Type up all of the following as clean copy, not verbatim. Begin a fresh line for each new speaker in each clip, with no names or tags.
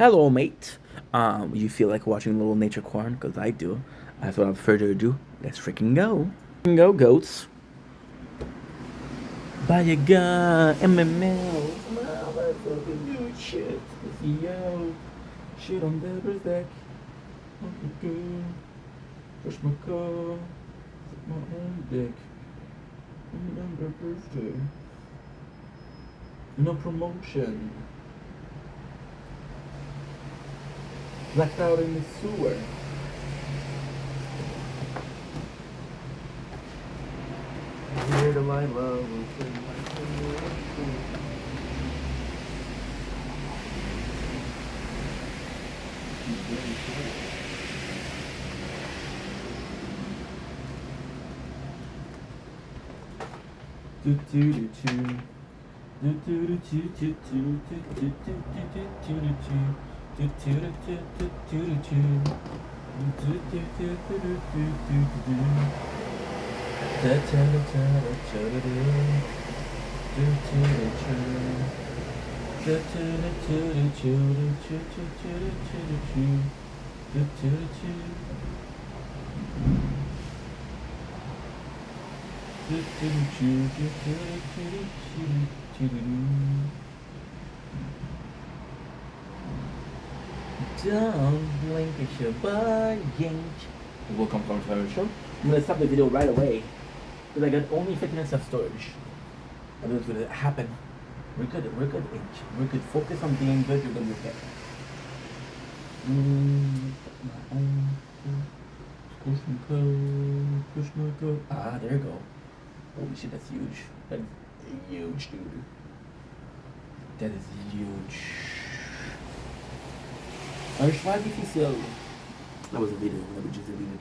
Hello, mate. You feel like watching a little nature corn? Because I do. So without further ado, let's freaking go. Go, goats. Buy a gun, MML. Motherfucking do shit. Yo, shit on Deborah's deck. Push my car. Suck my own dick. Remember birthday. No promotion. Blacked out in the sewer. Here to my love. Do do do do. Do do do do do do do do do do do Don't blink, it's your buying. Welcome to our show. I'm gonna stop the video right away because I got only 50 minutes of storage. And it's gonna happen. We're good, Inch. We're good. Focus on being good, you're gonna be okay. Push my code. Ah, there you go. Holy shit, that's huge. That's huge, dude. That is huge. Mas mais difícil. That was a video, let me just delete it.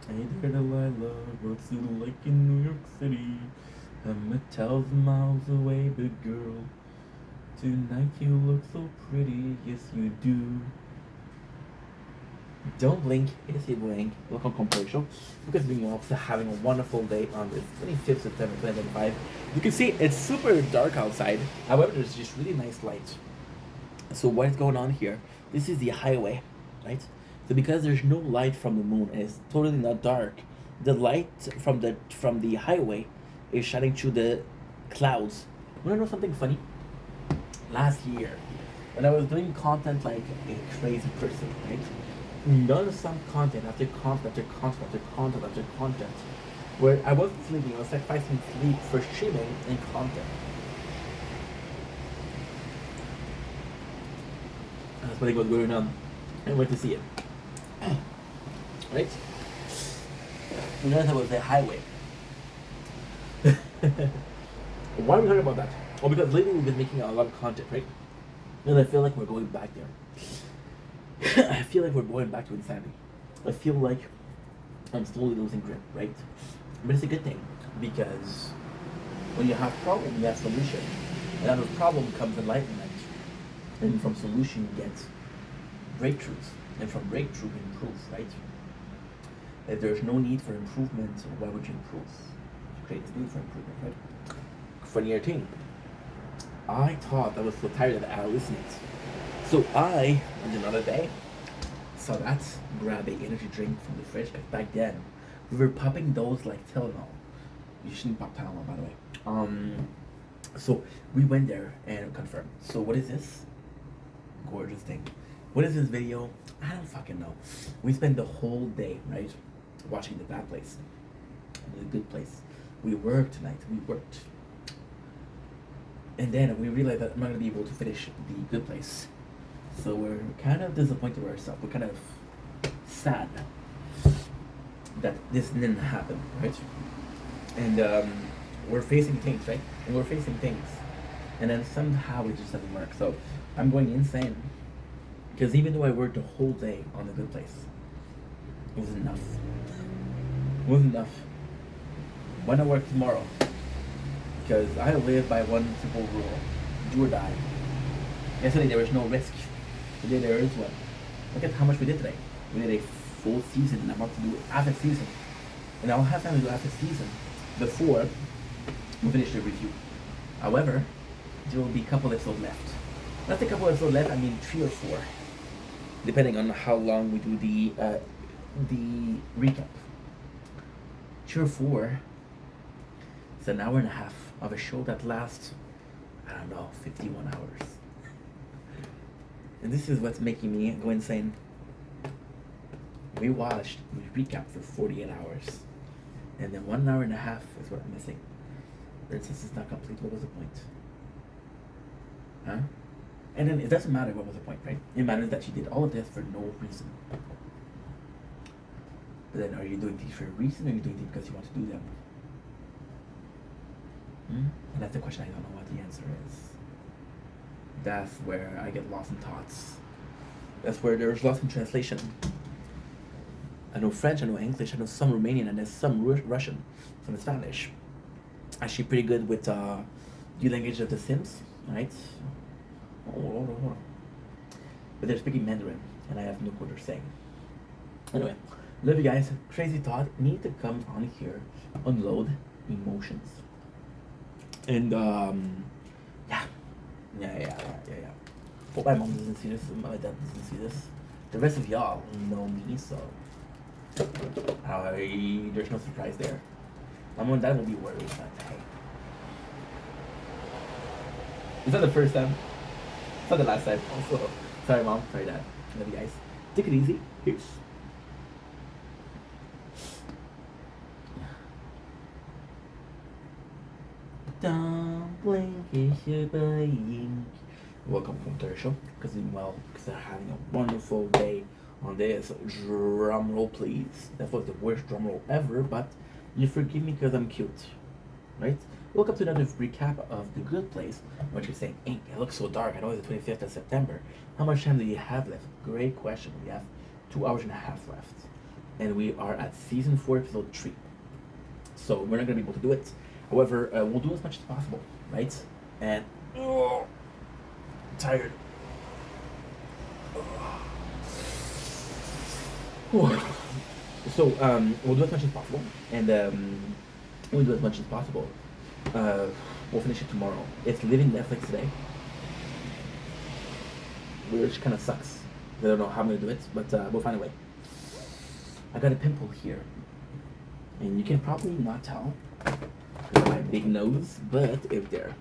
Hey there, Delilah, what's it like in New York City? I'm 1,000 miles away, big girl. Tonight you look so pretty, yes you do. Don't blink, yes you blink. Welcome commercial. Because being also having a wonderful day on the 25th September 2025. You can see it's super dark outside. However, there's just really nice lights. So what is going on here? This is the highway, right? So because there's no light from the moon and it's totally not dark, the light from the highway is shining through the clouds. Wanna know something funny? Last year, when I was doing content like a crazy person, right? Non-stop content after content after content after content after content, where I wasn't sleeping, I was sacrificing sleep for streaming and content. That's what was going on. I went to see it. Right? And then there was the highway. Why are we talking about that? Well, because lately we've been making a lot of content, right? And I feel like we're going back there. I feel like we're going back to insanity. I feel like I'm slowly losing grip, right? But it's a good thing because when you have problem, you have solution. And out of problem comes enlightenment. And from solution you get breakthroughs. And from breakthrough you improve, right? If there's no need for improvement, why would you improve? You create this need for improvement, right? Funnier thing. I thought I was so tired that I hallucinated. So I, on another day, saw that, grab a energy drink from the fridge. Back then, we were popping those like Tylenol. You shouldn't pop Tylenol, by the way. So we went there and confirmed. So what is this? Gorgeous thing. What is this video? I don't fucking know. We spent the whole day, right, watching the bad place, the good place. We worked tonight. We worked, and then we realized that I'm not gonna be able to finish the good place. So we're kind of disappointed with ourselves. We're kind of sad that this didn't happen, right? And we're facing things, right? And we're facing things, and then somehow it just doesn't work. So I'm going insane because even though I worked the whole day on the good place, it was enough. It wasn't enough. Why not work tomorrow? Because I live by one simple rule: do or die. Yesterday there was no risk. Today there is one. Look at how much we did today. We did a full season, and I'm about to do half a season. And I'll have time to do half a season before we finish the review. However, there will be a couple episodes left. That's a couple episodes left. I mean, 3 or 4, depending on how long we do the recap. 3 or 4. It's an hour and a half of a show that lasts, I don't know, 51 hours. And this is what's making me go insane. We recapped for 48 hours. And then 1 hour and a half is what I'm missing. But since it's not complete, what was the point? Huh? And then it doesn't matter what was the point, right? It matters that she did all of this for no reason. But then are you doing things for a reason, or are you doing things because you want to do them? And that's the question I don't know what the answer is. That's where I get lost in thoughts. That's where there's lost in translation. I know French, I know English, I know some Romanian, and there's some Russian, some Spanish. Actually pretty good with the language of the Sims, right? But they're speaking Mandarin, and I have no clue what they're saying. Anyway, love you guys. Crazy thought. Need to come on here, unload emotions. And yeah. Hope my mom doesn't see this, and my dad doesn't see this. The rest of y'all know me, so there's no surprise there. My mom and dad will be worried, but hey. Is that the first time? It's not the last time. Also, sorry mom, sorry dad. Love you guys. Take it easy. Peace. Dumpling is your buying. Welcome home to the show. Because they're having a wonderful day on this. Drum roll, please. That was the worst drum roll ever, but you forgive me because I'm cute, right? Welcome to another recap of The Good Place. What you're saying, Ink, it looks so dark. I know it's the 25th of September. How much time do you have left? Great question. We have 2 hours and a half left. And we are at season 4, episode 3. So we're not going to be able to do it. However, we'll do as much as possible, right? And, I'm tired. So, we'll do as much as possible. And we'll do as much as possible. We'll finish it tomorrow. It's leaving Netflix today, which kind of sucks. I don't know how I'm gonna do it, but we'll find a way. I got a pimple here, and you can probably not tell because of my big nose, but it's there.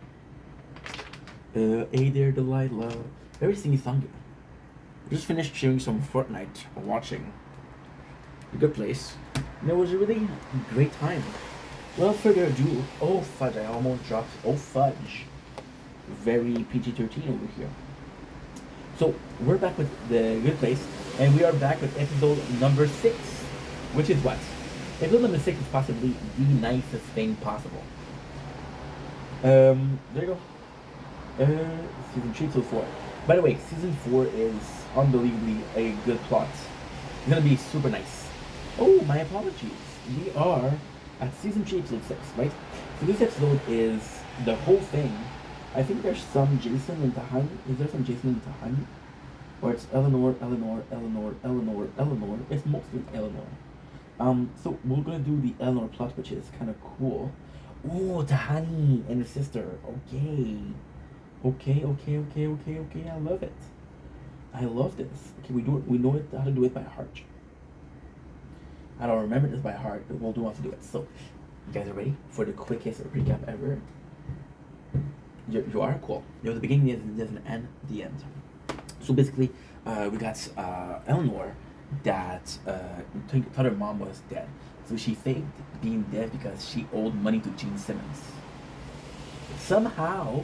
Hey there, Delilah. Very singy song. Just finished cheering some Fortnite or watching A Good Place, and it was a really great time. Without further ado, oh fudge, I almost dropped, oh fudge. Very PG-13 over here. So, we're back with The Good Place, and we are back with episode number 6, which is what? Episode number 6 is possibly the nicest thing possible. There you go. Season 3 to 4. By the way, season 4 is unbelievably a good plot. It's gonna be super nice. Oh, my apologies. We are at season 3, episode 6, right? So this episode is the whole thing. I think there's some Jason and Tahani. Is there some Jason and Tahani? Or it's Eleanor. It's mostly Eleanor. So we're gonna do the Eleanor plot, which is kind of cool. Oh, Tahani and her sister. Okay. I love it. I love this. Okay, we know how to do it by heart. I don't remember this by heart, but we'll do how to do it. So, you guys are ready for the quickest recap ever? You are? Cool. You know, the beginning, there's an end, the end. So basically, we got Eleanor that thought her mom was dead. So she faked being dead because she owed money to Gene Simmons. Somehow,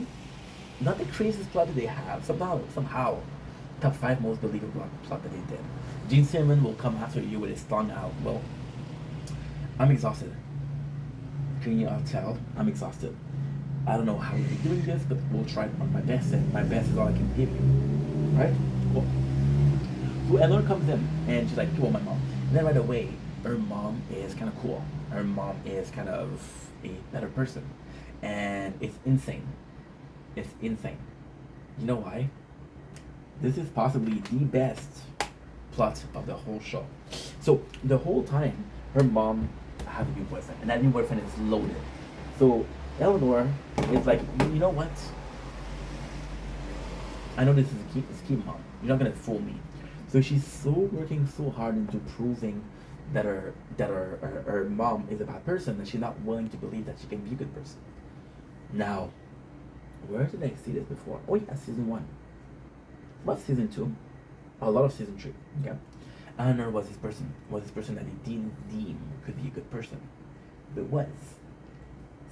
not the craziest plot that they have, somehow, top 5 most believable plot that they did. Gene Simmons will come after you with his tongue out. Well, I'm exhausted. Can you all tell? I'm exhausted. I don't know how we'll be doing this, but we'll try on my best, and my best is all I can give you. Right? Cool. So Eleanor comes in, and she's like, "Kill my mom." And then right away, her mom is kind of cool. Her mom is kind of a better person. And it's insane. It's insane. You know why? This is possibly the best plot of the whole show. So the whole time, her mom has a new boyfriend, and that new boyfriend is loaded. So Eleanor is like, you know what? I know this is a scheme, mom. You're not gonna fool me. So she's so working so hard into proving that her mom is a bad person that she's not willing to believe that she can be a good person. Now, where did I see this before? Oh yeah, season 1. What season 2? A lot of season 3. Okay. Eleanor was this person that he didn't deem could be a good person, but was.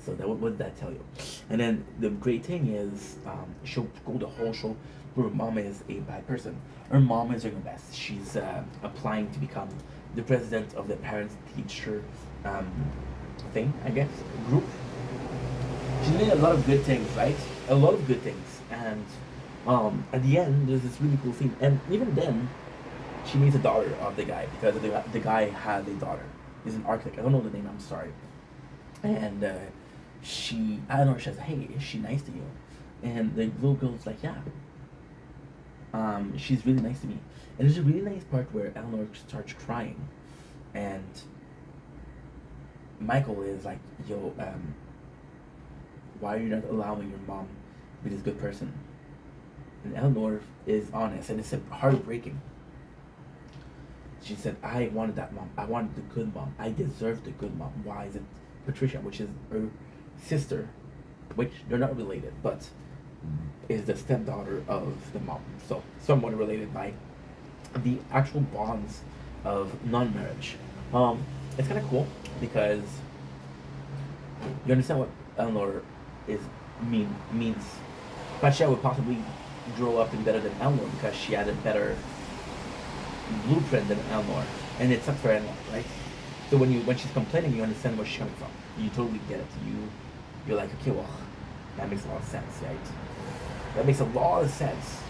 So that what did that tell you? And then the great thing is, she'll go the whole show where her mom is a bad person. Her mom is doing her best. She's applying to become the president of the parents teacher thing, I guess, group. She's doing a lot of good things, right? A lot of good things. And at the end, there's this really cool scene. And even then, she meets the daughter of the guy because the guy had a daughter. He's an architect. I don't know the name. I'm sorry. And I don't know. She says, "Hey, is she nice to you?" And the little girl's like, "Yeah." She's really nice to me. And there's a really nice part where Eleanor starts crying, and Michael is like, "Yo, why are you not allowing your mom to be this good person?" And Eleanor is honest, and it's heartbreaking. She said, "I wanted that mom. I wanted the good mom. I deserved the good mom. Why is it Patricia, which is her sister, which they're not related, but is the stepdaughter of the mom, so somewhat related by the actual bonds of non-marriage." It's kind of cool because you understand what Eleanor is means. Patricia would possibly grow up to be better than Eleanor because she had a better blueprint than Eleanor, and it sucks for Eleanor, right? So when she's complaining, you understand where she's coming from. You totally get it. You're like, okay, well, that makes a lot of sense, right? That makes a lot of sense.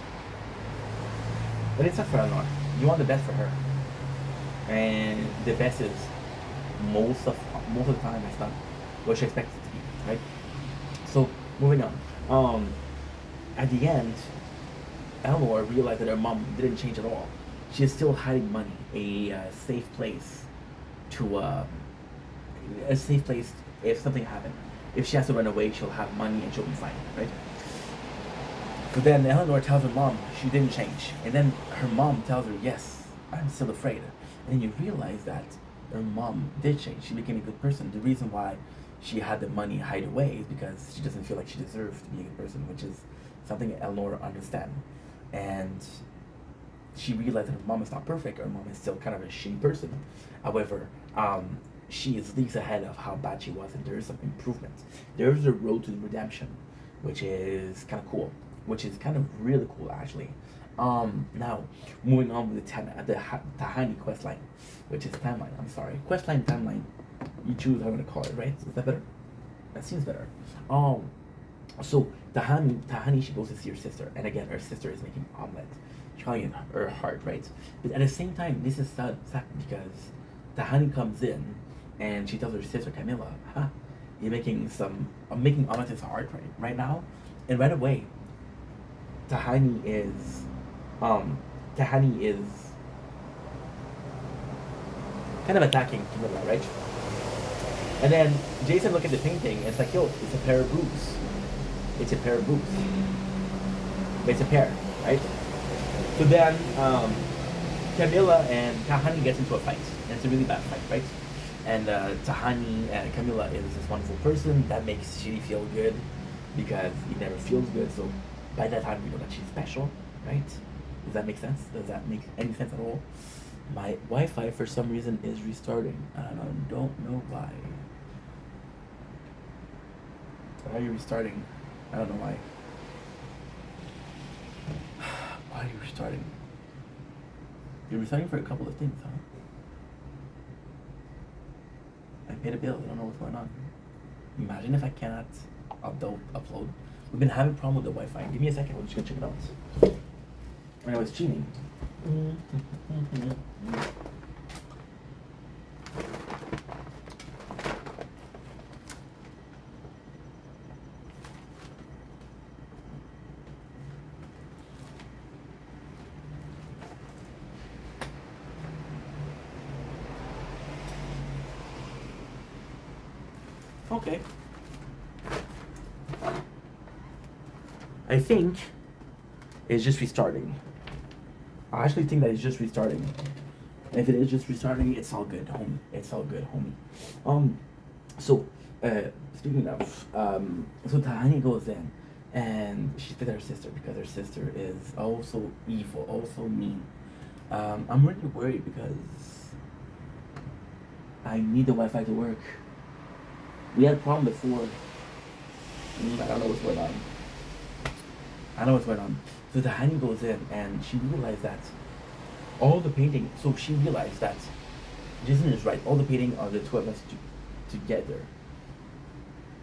But it sucks for Eleanor. You want the best for her, and the best is most of the time it's not what she expects it to be, right? So moving on. At the end, Eleanor realized that her mom didn't change at all. She is still hiding money, a safe place to a safe place if something happened. If she has to run away, she'll have money and she'll be fine, right? So then Eleanor tells her mom she didn't change, and then her mom tells her, "Yes, I'm still afraid." And then you realize that her mom did change. She became a good person. The reason why she had the money hide away is because she doesn't feel like she deserves to be a good person, which is something Eleanor understands. And she realized that her mom is not perfect. Her mom is still kind of a shitty person. However, she is leagues ahead of how bad she was, and there is some improvement. There is a road to redemption, which is kind of cool. Which is kind of really cool, actually. Now, moving on with the Tahani questline, which is timeline. I'm sorry, questline, timeline. You choose how I'm gonna call it, right? Is that better? That seems better. So Tahani, she goes to see her sister, and again, her sister is making omelet, trying her heart, right? But at the same time, this is sad because Tahani comes in, and she tells her sister Camilla, "You're making I'm making omelet hard right now," and right away, Tahani is kind of attacking Camilla, right? And then Jason look at the painting and it's like, yo, it's a pair of boobs. It's a pair of boobs. But it's a pair, right? So then Camilla and Tahani gets into a fight. And it's a really bad fight, right? And Tahani and Camilla is this wonderful person that makes Shiri feel good because he never feels good. So by that time we know that she's special, right? Does that make sense? Does that make any sense at all? My Wi-Fi for some reason is restarting. I don't know why. Why are you restarting? I don't know why. Why are you restarting? You're restarting for a couple of things, huh? I paid a bill. I don't know what's going on. Imagine if I cannot upload. We've been having a problem with the Wi-Fi. Give me a second. We're just gonna check it out. When I was cheating. Okay. I think It's just restarting. I actually think that it's just restarting. If it is just restarting, it's all good, homie. It's all good, homie. So, speaking of, so Tahani goes in, and she's with her sister because her sister is oh so evil, oh so mean. I'm really worried because I need the Wi-Fi to work. We had a problem before. I don't know what's going on. I know what's going on. So the honey goes in and she realized that all the painting. So she realized that Jason is right. All the painting are the two of us together,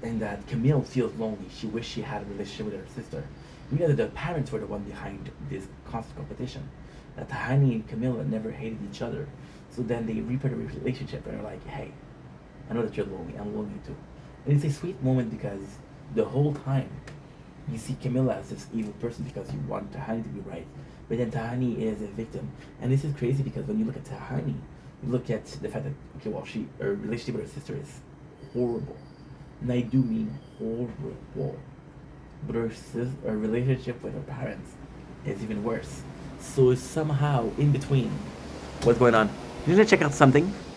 and that Camille feels lonely. She wished she had a relationship with her sister. Because the parents were the one behind this constant competition. That Tahani and Camilla never hated each other. So then they repair the relationship and are like, hey, I know that you're lonely. I'm lonely too. And it's a sweet moment because the whole time you see Camilla as this evil person because you want Tahani to be right. But then Tahani is a victim. And this is crazy because when you look at Tahani, you look at the fact that, okay, well, her relationship with her sister is horrible. And I do mean horrible. But her relationship with her parents is even worse. So somehow in between, what's going on? You need to check out something.